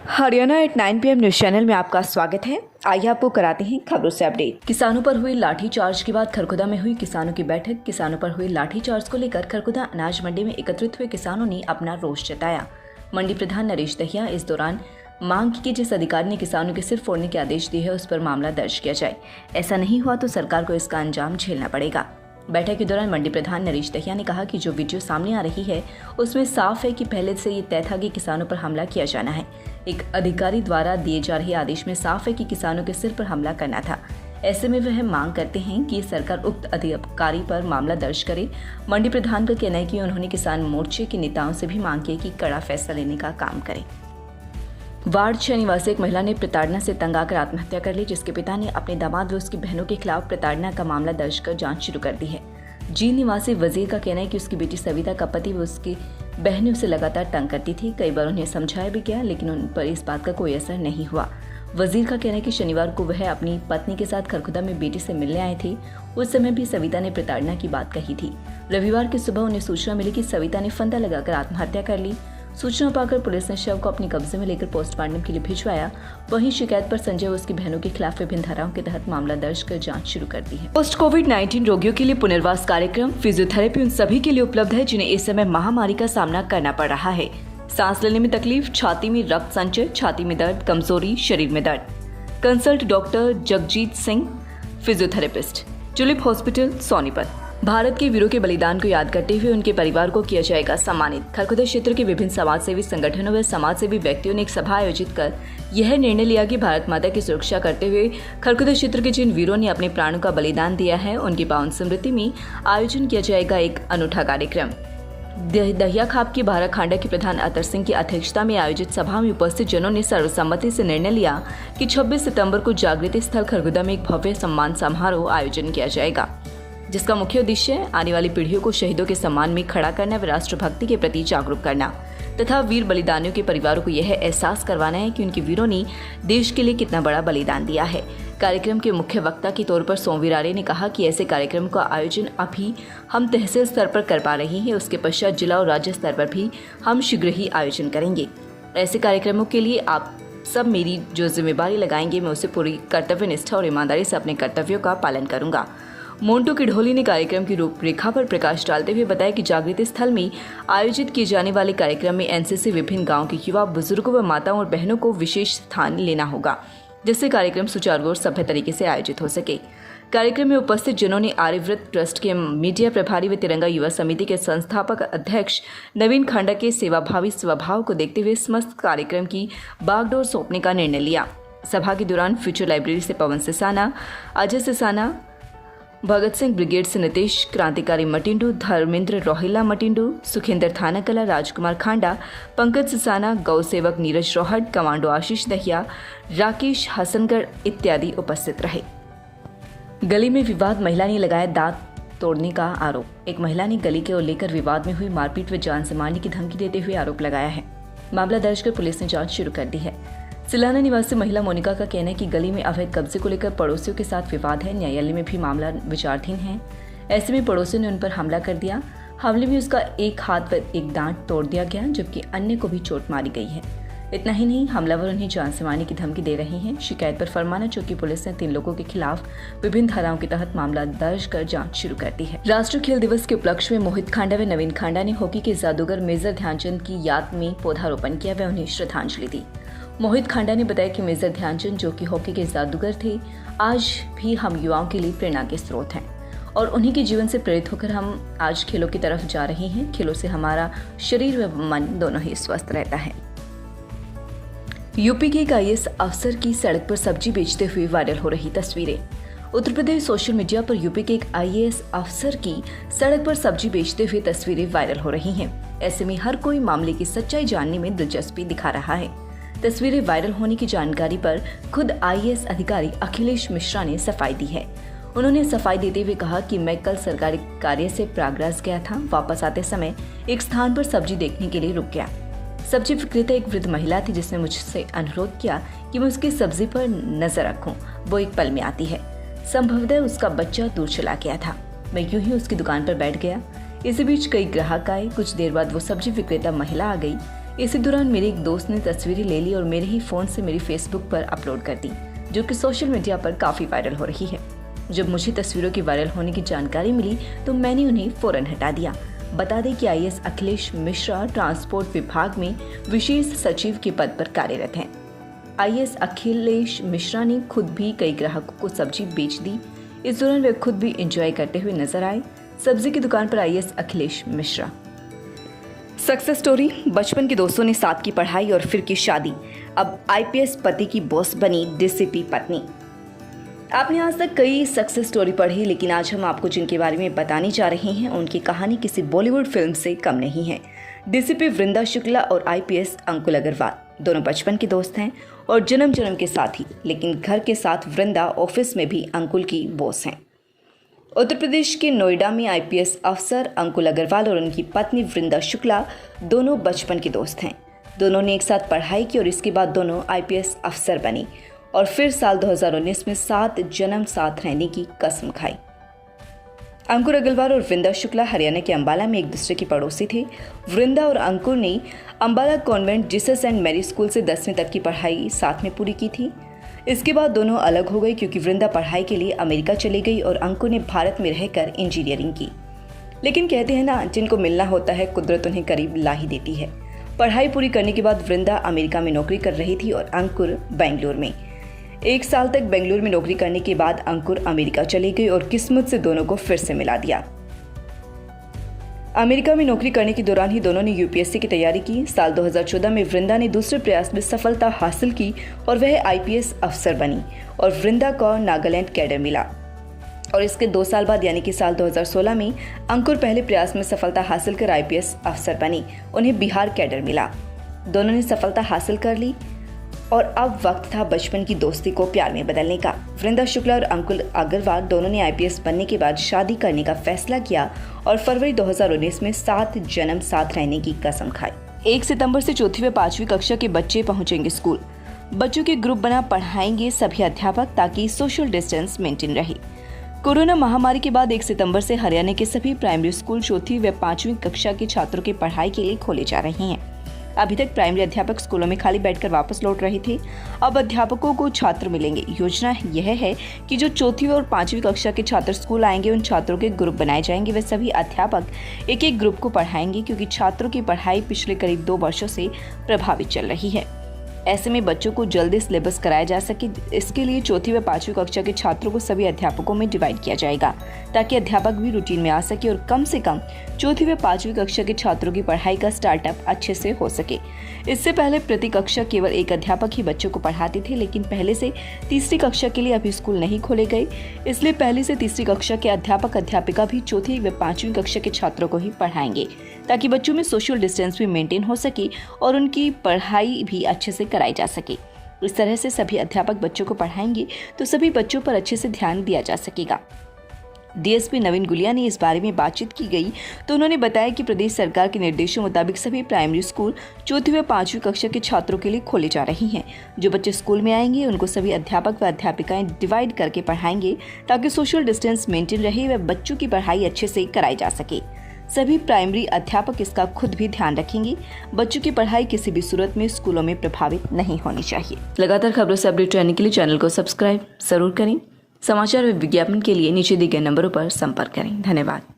Haryana at 9 PM news channel में आपका स्वागत है। आइए आपको कराते हैं खबरों से अपडेट। किसानों पर हुई लाठीचार्ज के बाद खरखुदा में हुई किसानों की बैठक। किसानों पर हुई लाठीचार्ज को लेकर खरखुदा अनाज मंडी में एकत्रित हुए किसानों ने अपना रोष जताया। मंडी प्रधान नरेश दहिया इस दौरान मांग की कि जिस अधिकारी ने किसानों के सिर फोड़ने के आदेश दिए है उस पर मामला दर्ज किया जाए। ऐसा नहीं हुआ तो सरकार को इसका अंजाम झेलना पड़ेगा। बैठक के दौरान मंडी प्रधान नरेश दहिया ने कहा कि जो वीडियो सामने आ रही है उसमें साफ है कि पहले से ये तय था कि किसानों पर हमला किया जाना है। एक अधिकारी द्वारा दिए जा रहे आदेश में साफ है कि किसानों के सिर पर हमला करना था। ऐसे में वह मांग करते हैं कि सरकार उक्त अधिकारी पर मामला दर्ज करे। मंडी प्रधान का कहना है कि उन्होंने किसान मोर्चे के नेताओं से भी मांग की कि कड़ा फैसला लेने का काम करें। वार्ड 6 निवासी एक महिला ने प्रताड़ना से तंग आकर आत्महत्या कर ली, जिसके पिता ने अपने दामाद व उसकी बहनों के खिलाफ प्रताड़ना का मामला दर्ज कर जांच शुरू कर दी है। जींद निवासी वजीर का कहना है कि उसकी बेटी सविता का पति व उसकी बहनें उसे लगातार तंग करती थी। कई बार उन्हें समझाया भी गया लेकिन उन पर इस बात का कोई असर नहीं हुआ। वजीर का कहना है कि शनिवार को वह अपनी पत्नी के साथ खरखुदा में बेटी से मिलने आए थे। उस समय भी सविता ने प्रताड़ना की बात कही थी। रविवार की सुबह उन्हें सूचना मिली कि सविता ने फंदा लगाकर आत्महत्या कर ली। सूचना पाकर पुलिस ने शव को अपने कब्जे में लेकर पोस्टमार्टम के लिए भिजवाया। वहीं शिकायत पर संजय व उसकी बहनों के खिलाफ विभिन्न धाराओं के तहत मामला दर्ज कर जांच शुरू कर दी है। पोस्ट कोविड-19 रोगियों के लिए पुनर्वास कार्यक्रम फिजियोथेरेपी उन सभी के लिए उपलब्ध है जिन्हें इस समय महामारी का सामना करना पड़ रहा है। सांस लेने में तकलीफ, छाती में रक्त संचय, छाती में दर्द, कमजोरी, शरीर में दर्द। Consult doctor Jagjit Singh, physiotherapist, tulip hospital, Sonipat. Bharat के वीरों के बलिदान को याद करते हुए उनके परिवार को किया जाएगा सम्मानित। खरखुदा क्षेत्र के विभिन्न समाजसेवी संगठनों व समाजसेवी व्यक्तियों ने एक सभा आयोजित कर यह निर्णय लिया कि भारत माता की सुरक्षा करते हुए खरखुदा क्षेत्र के जिन वीरों ने अपने प्राणों का बलिदान दिया है उनकी पावन स्मृति में आयोजन किया जाएगा एक अनूठा कार्यक्रम। दहिया खाप की भारत खांडा के प्रधान अतर सिंह की अध्यक्षता में आयोजित सभा में उपस्थित जनों ने सर्वसम्मति से निर्णय लिया कि 26 सितंबर को जागृति स्थल खरखुदा में एक भव्य सम्मान समारोह आयोजन किया जाएगा, जिसका मुख्य उद्देश्य आने वाली पीढ़ियों को शहीदों के सम्मान में खड़ा करना व राष्ट्रभक्ति के प्रति जागरूक करना तथा वीर बलिदानियों के परिवारों को यह एहसास करवाना है कि उनके वीरों ने देश के लिए कितना बड़ा बलिदान दिया है। कार्यक्रम के मुख्य वक्ता के तौर पर सोमवीर आर्य ने कहा कि ऐसे कार्यक्रम का आयोजन अभी हम तहसील स्तर पर कर पा रहे हैं, उसके पश्चात जिला और राज्य स्तर पर भी हम शीघ्र ही आयोजन करेंगे। ऐसे कार्यक्रमों के लिए आप सब मेरी जो जिम्मेदारी लगाएंगे मैं उसे पूरी कर्तव्य निष्ठा और ईमानदारी से अपने कर्तव्यों का पालन करूंगा। मोन्टू किढोली ने कार्यक्रम की रूपरेखा पर प्रकाश डालते हुए बताया कि जागृति स्थल में आयोजित किए जाने वाले कार्यक्रम में एनसीसी विभिन्न गांव के युवा, बुजुर्गों व माताओं और बहनों को विशेष स्थान लेना होगा, जिससे कार्यक्रम सुचारू और सभ्य तरीके से आयोजित हो सके। कार्यक्रम में उपस्थित जनों ने आर्यव्रत ट्रस्ट के मीडिया प्रभारी व तिरंगा युवा समिति के संस्थापक अध्यक्ष नवीन खांडा के सेवाभावी स्वभाव को देखते हुए समस्त कार्यक्रम की बागडोर सौंपने का निर्णय लिया। सभा के दौरान फ्यूचर लाइब्रेरी से पवन सिसाना, अजय सिसाना, भगत सिंह ब्रिगेड से नितेश, क्रांतिकारी मटिंडू, धर्मेंद्र रोहिला मटिंडू, सुखेंद्र थानाकला, राजकुमार खांडा, पंकज सिसाना, गौ सेवक नीरज रोहट, कमांडो आशीष दहिया, राकेश हसनगढ़ इत्यादि उपस्थित रहे। गली में विवाद, महिला ने लगाया दांत तोड़ने का आरोप। एक महिला ने गली को लेकर विवाद में हुई मारपीट व जान से मारने की धमकी देते हुए आरोप लगाया है। मामला दर्ज कर पुलिस ने जांच शुरू कर दी है। सिलाना निवासी महिला मोनिका का कहना है कि गली में अवैध कब्जे को लेकर पड़ोसियों के साथ विवाद है। न्यायालय में भी मामला विचाराधीन है। ऐसे में पड़ोसियों ने उन पर हमला कर दिया। हमले में उसका एक हाथ व एक दांत तोड़ दिया गया, जबकि अन्य को भी चोट मारी गई है। इतना ही नहीं, हमलावर उन्हें जान से मारने की धमकी दे रहे हैं। शिकायत पर फरमाना चौकी पुलिस ने 3 लोगों के खिलाफ विभिन्न धाराओं के तहत मामला दर्ज कर जांच शुरू कर दी है। राष्ट्रीय खेल दिवस के उपलक्ष्य में मोहित खांडा व नवीन खांडा ने हॉकी के जादूगर मेजर ध्यानचंद की याद में पौधारोपण किया व उन्हें श्रद्धांजलि दी। मोहित खांडा ने बताया कि मेजर ध्यानचंद, जो कि हॉकी के जादूगर थे, आज भी हम युवाओं के लिए प्रेरणा के स्रोत हैं और उन्हीं के जीवन से प्रेरित होकर हम आज खेलों की तरफ जा रहे हैं। खेलों से हमारा शरीर व मन दोनों ही स्वस्थ रहता है। यूपी के एक आईएएस अफसर की सड़क पर सब्जी बेचते हुए वायरल हो रही तस्वीरें। उत्तर प्रदेश सोशल मीडिया पर यूपी के एक आईएएस अफसर की सड़क पर सब्जी बेचते हुए तस्वीरें वायरल हो रही हैं। ऐसे में हर कोई मामले की सच्चाई जानने में दिलचस्पी दिखा रहा है। तस्वीरें वायरल होने की जानकारी पर खुद आईएएस अधिकारी अखिलेश मिश्रा ने सफाई दी है। उन्होंने सफाई देते हुए कहा कि मैं कल सरकारी कार्य से प्रयागराज गया था। वापस आते समय एक स्थान पर सब्जी देखने के लिए रुक गया। सब्जी विक्रेता एक वृद्ध महिला थी जिसने मुझसे अनुरोध किया कि मैं उसकी सब्जी पर नजर रखूं। वो एक पल में आती है। संभवतः उसका बच्चा दूर चला गया था। मैं यूं ही उसकी दुकान पर बैठ गया। इसी बीच कई ग्राहक आए। कुछ देर बाद वो सब्जी विक्रेता महिला आ गई। इसी दौरान मेरे एक दोस्त ने तस्वीरें ले ली और मेरे ही फोन से मेरी फेसबुक पर अपलोड कर दी, जो कि सोशल मीडिया पर काफी वायरल हो रही है। जब मुझे तस्वीरों की वायरल होने की जानकारी मिली तो मैंने उन्हें फौरन हटा दिया। बता दें कि आईएएस अखिलेश मिश्रा ट्रांसपोर्ट विभाग में विशेष सचिव के पद पर कार्यरत हैं। आईएएस अखिलेश मिश्रा ने खुद भी कई ग्राहकों को सब्जी बेच दी। इस दौरान वे खुद भी एंजॉय करते हुए नजर आए। सब्जी की दुकान पर IAS Akhilesh Mishra. Success story. बचपन के दोस्तों ने साथ की पढ़ाई और फिर की शादी। अब आईपीएस पति की बॉस बनी डीसीपी पत्नी। आपने आज तक कई सक्सेस स्टोरी पढ़ी, लेकिन आज हम आपको जिनके बारे में बताने जा रहे हैं उनकी कहानी किसी बॉलीवुड फिल्म से कम नहीं है। डीसीपी वृंदा शुक्ला और आईपीएस अंकुल अग्रवाल दोनों बचपन के दोस्त हैं और जन्म जन्म के साथी, लेकिन घर के साथ वृंदा ऑफिस में भी अंकुल की बॉस हैं। उत्तर प्रदेश के नोएडा में आईपीएस अफसर अंकुल अग्रवाल और उनकी पत्नी वृंदा शुक्ला दोनों बचपन के दोस्त हैं। दोनों ने एक साथ पढ़ाई की और इसके बाद दोनों आईपीएस अफसर बनी और फिर साल 2019 में 7 जन्म साथ रहने की कसम खाई। अंकुर अग्रवाल और वृंदा शुक्ला हरियाणा के अंबाला में एक दूसरे के पड़ोसी थे। वृंदा और अंकुर ने Ambala convent Jesus and Mary school से 10वीं तक की पढ़ाई साथ में पूरी की थी। इसके बाद दोनों अलग हो गए क्योंकि वृंदा पढ़ाई के लिए अमेरिका चली गई और अंकुर ने भारत में रहकर इंजीनियरिंग की। लेकिन कहते हैं ना, जिनको मिलना होता है कुदरत उन्हें करीब ला ही देती है। पढ़ाई पूरी करने के बाद वृंदा अमेरिका में नौकरी कर रही थी और अंकुर बेंगलुरु में। 1 साल तक बेंगलुरु में नौकरी करने के बाद अंकुर अमेरिका चली गई और किस्मत से दोनों को फिर से मिला दिया। अमेरिका में नौकरी करने के दौरान ही दोनों ने यूपीएससी की तैयारी की। साल 2014 में वृंदा ने दूसरे प्रयास में सफलता हासिल की और वह आईपीएस अफसर बनी और वृंदा को नागालैंड कैडर मिला। और इसके 2 साल बाद यानी कि साल 2016 में अंकुर पहले प्रयास में सफलता हासिल कर आईपीएस अफसर बनी। उन्हें बिहार कैडर मिला। दोनों ने सफलता हासिल कर ली और अब वक्त था बचपन की दोस्ती को प्यार में बदलने का। वृंदा शुक्ला और अंकुल अग्रवाल दोनों ने आईपीएस बनने के बाद शादी करने का फैसला किया और फरवरी 2019 में 7 जन्म साथ रहने की कसम खाई। 1 सितंबर से 4वीं व 5वीं कक्षा के बच्चे पहुंचेंगे स्कूल। बच्चों के ग्रुप बना पढ़ाएंगे सभी अध्यापक ताकि सोशल डिस्टेंस मेंटेन रहे। कोरोना महामारी के बाद 1 सितंबर से हरियाणा के सभी प्राइमरी स्कूल 4वीं व 5वीं कक्षा के छात्रों की पढ़ाई के लिए खोले जा रहे हैं। अभी तक प्राइमरी अध्यापक स्कूलों में खाली बैठकर वापस लौट रहे थे। अब अध्यापकों को छात्र मिलेंगे। योजना यह है कि जो 4वीं और 5वीं कक्षा के छात्र स्कूल आएंगे उन छात्रों के ग्रुप बनाए जाएंगे। वे सभी अध्यापक एक एक ग्रुप को पढ़ाएंगे क्योंकि छात्रों की पढ़ाई पिछले करीब 2 वर्षों से प्रभावित चल रही है। ऐसे में बच्चों को जल्दी सिलेबस कराया जा सके, इसके लिए 4वीं व 5वीं कक्षा के छात्रों को सभी अध्यापकों में डिवाइड किया जाएगा ताकि अध्यापक भी रूटीन में आ सके और कम से कम 4वीं व 5वीं कक्षा के छात्रों की पढ़ाई का स्टार्टअप अच्छे से हो सके। इससे पहले प्रति कक्षा केवल एक अध्यापक ही बच्चों को पढ़ाते थे, लेकिन पहले से तीसरी कक्षा के लिए अभी स्कूल नहीं खोले गए, इसलिए पहली से तीसरी कक्षा के अध्यापक अध्यापिका भी 4वीं व 5वीं कक्षा के छात्रों को ही पढ़ाएंगे ताकि बच्चों में सोशल डिस्टेंस भी मेंटेन हो सके और उनकी पढ़ाई भी अच्छे से कराई जा सके। इस तरह से सभी अध्यापक बच्चों को पढ़ाएंगे तो सभी बच्चों पर अच्छे से ध्यान दिया जा सकेगा। डीएसपी नवीन गुलिया ने इस बारे में बातचीत की गई तो उन्होंने बताया कि प्रदेश सरकार के निर्देशों मुताबिक सभी प्राइमरी स्कूल 4वीं व 5वीं कक्षा के छात्रों के लिए खोले जा रहे हैं। जो बच्चे स्कूल में आएंगे उनको सभी अध्यापक व अध्यापिकाएं डिवाइड करके पढ़ाएंगे ताकि सोशल डिस्टेंस मेंटेन रहे व बच्चों की पढ़ाई अच्छे से कराई जा सके। सभी प्राइमरी अध्यापक इसका खुद भी ध्यान रखेंगे। बच्चों की पढ़ाई किसी भी सूरत में स्कूलों में प्रभावित नहीं होनी चाहिए। लगातार खबरों से अपडेट रहने के लिए चैनल को सब्सक्राइब जरूर करें। समाचार व विज्ञापन के लिए नीचे दिए गए नंबरों पर संपर्क करें। धन्यवाद।